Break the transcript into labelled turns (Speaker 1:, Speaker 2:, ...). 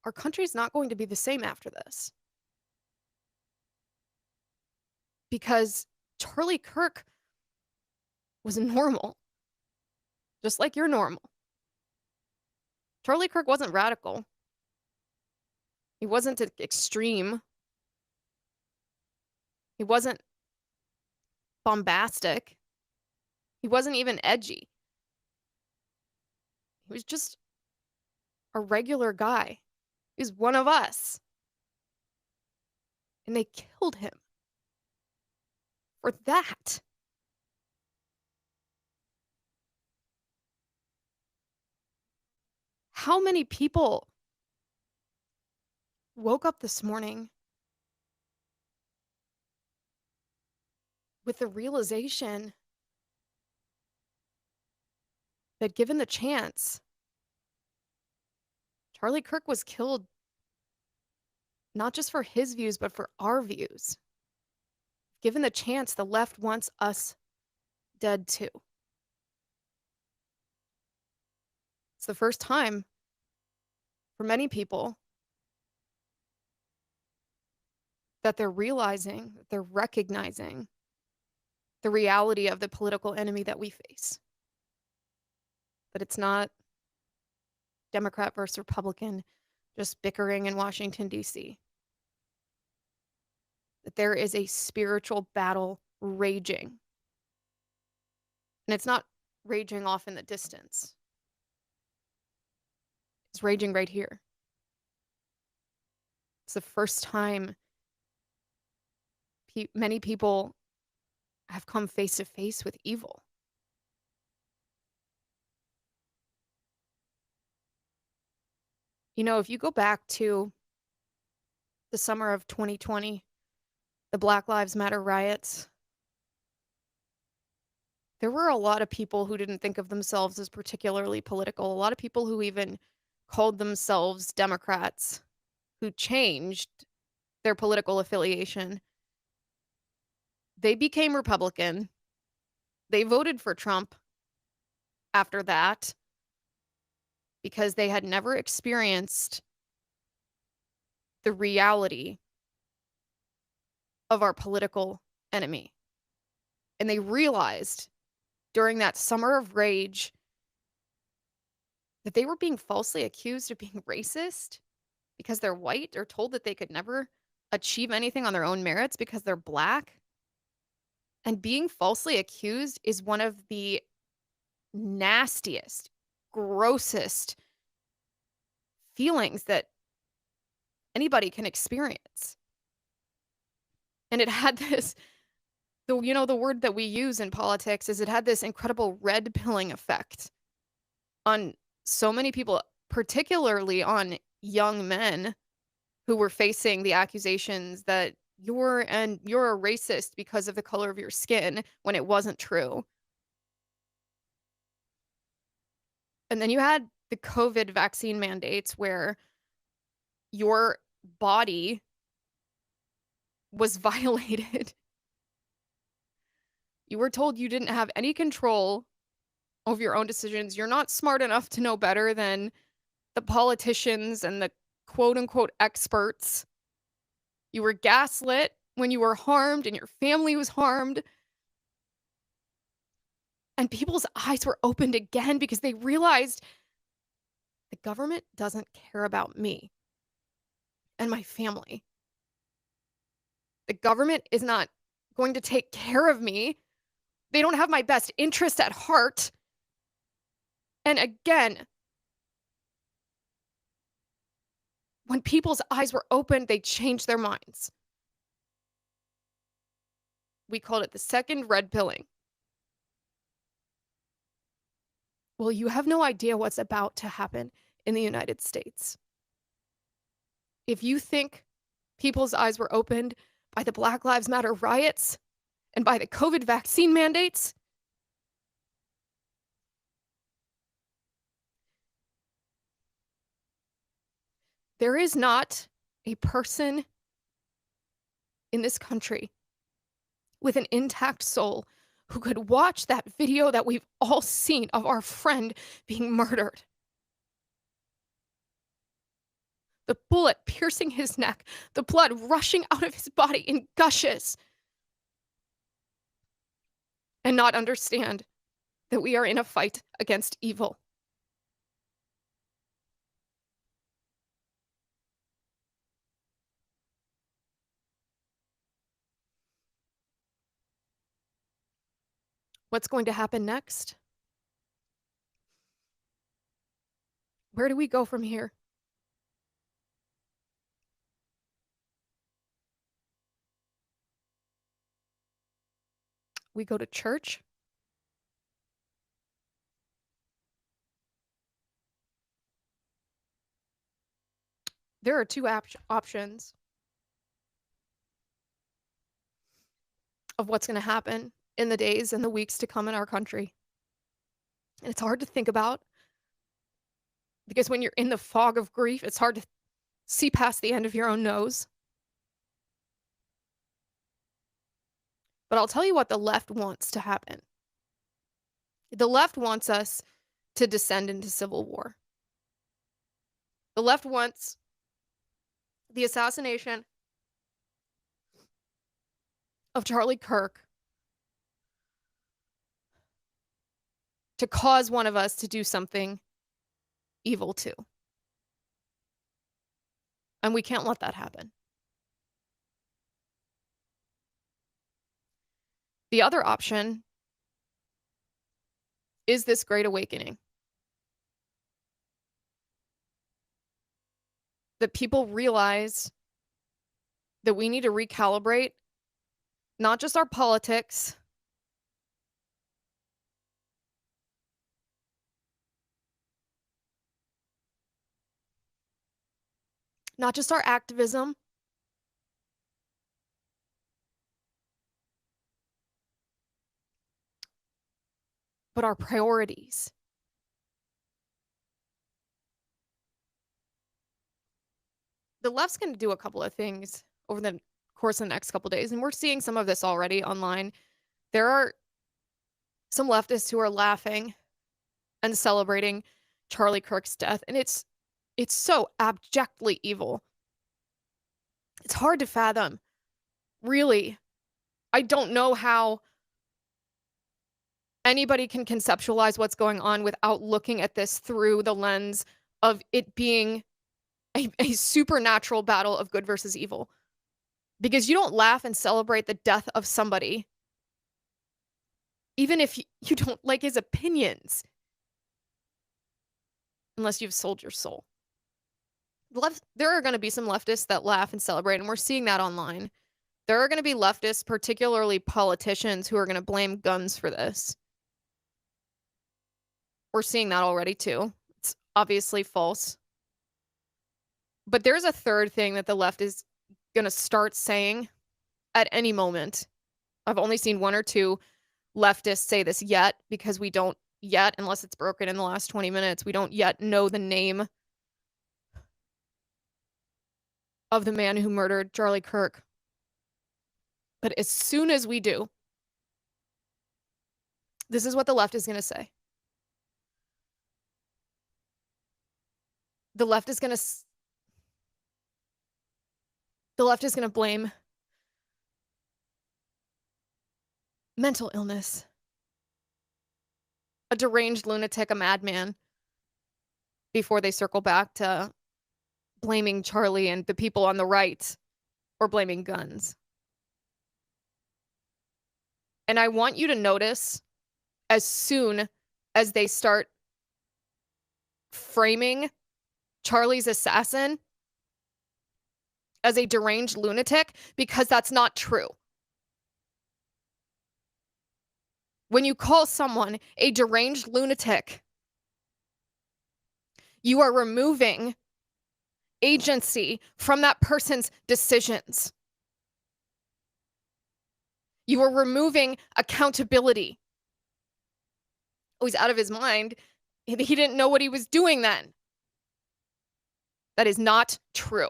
Speaker 1: our country's not going to be the same after this because Charlie Kirk was normal, just like you're normal. Charlie Kirk wasn't radical. He wasn't extreme. He wasn't bombastic. He wasn't even edgy. He was just a regular guy. He was one of us. And they killed him for that. How many people woke up this morning with the realization that given the chance, Charlie Kirk was killed not just for his views, but for our views. Given the chance, the left wants us dead too. It's the first time for many people that they're realizing, that they're recognizing the reality of the political enemy that we face. That it's not Democrat versus Republican just bickering in Washington, D.C. That there is a spiritual battle raging. And it's not raging off in the distance. It's raging right here. It's the first time many people have come face to face with evil. You know, if you go back to the summer of 2020, the Black Lives Matter riots, there were a lot of people who didn't think of themselves as particularly political, a lot of people who even called themselves Democrats, who changed their political affiliation. They became Republican. They voted for Trump after that because they had never experienced the reality of our political enemy. And they realized during that summer of rage that they were being falsely accused of being racist because they're white, or told that they could never achieve anything on their own merits because they're black. And being falsely accused is one of the nastiest, grossest feelings that anybody can experience. And it had this, the word that we use in politics is it had this incredible red pilling effect on so many people, particularly on young men who were facing the accusations that you're a racist because of the color of your skin when it wasn't true. And then you had the COVID vaccine mandates where your body was violated. You were told you didn't have any control over your own decisions. You're not smart enough to know better than the politicians and the quote unquote experts. You were gaslit when you were harmed and your family was harmed. And people's eyes were opened again because they realized the government doesn't care about me and my family. The government is not going to take care of me. They don't have my best interest at heart. And again, when people's eyes were opened, they changed their minds. We called it the second red pilling. Well, you have no idea what's about to happen in the United States. If you think people's eyes were opened by the Black Lives Matter riots and by the COVID vaccine mandates, there is not a person in this country with an intact soul who could watch that video that we've all seen of our friend being murdered. the bullet piercing his neck, the blood rushing out of his body in gushes, and not understand that we are in a fight against evil. What's going to happen next? Where do we go from here? We go to church? There are two options of what's going to happen in the days and the weeks to come in our country. And it's hard to think about because when you're in the fog of grief, it's hard to see past the end of your own nose. But I'll tell you what the left wants to happen. The left wants us to descend into civil war. The left wants the assassination of Charlie Kirk to cause one of us to do something evil too. And we can't let that happen. The other option is this great awakening. That people realize that we need to recalibrate not just our politics, not just our activism, but our priorities. The left's going to do a couple of things over the course of the next couple of days, and we're seeing some of this already online. There are some leftists who are laughing and celebrating Charlie Kirk's death, and it's so abjectly evil. It's hard to fathom. Really, I don't know how anybody can conceptualize what's going on without looking at this through the lens of it being a supernatural battle of good versus evil. Because you don't laugh and celebrate the death of somebody, even if you don't like his opinions, unless you've sold your soul. There are going to be some leftists that laugh and celebrate, and we're seeing that online. There are going to be leftists, particularly politicians, who are going to blame guns for this. We're seeing that already, too. It's obviously false. But there's a third thing that the left is going to start saying at any moment. I've only seen one or two leftists say this yet, because we don't yet, unless it's broken in the last 20 minutes, we don't yet know the name of the man who murdered Charlie Kirk. But as soon as we do, this is what the left is going to say. The left is going to blame mental illness, a deranged lunatic, a madman, before they circle back to blaming Charlie and the people on the right or blaming guns. And I want you to notice, as soon as they start framing Charlie's assassin as a deranged lunatic, because that's not true. When you call someone a deranged lunatic, you are removing agency from that person's decisions. You are removing accountability. Oh, he's out of his mind. He didn't know what he was doing then. That is not true.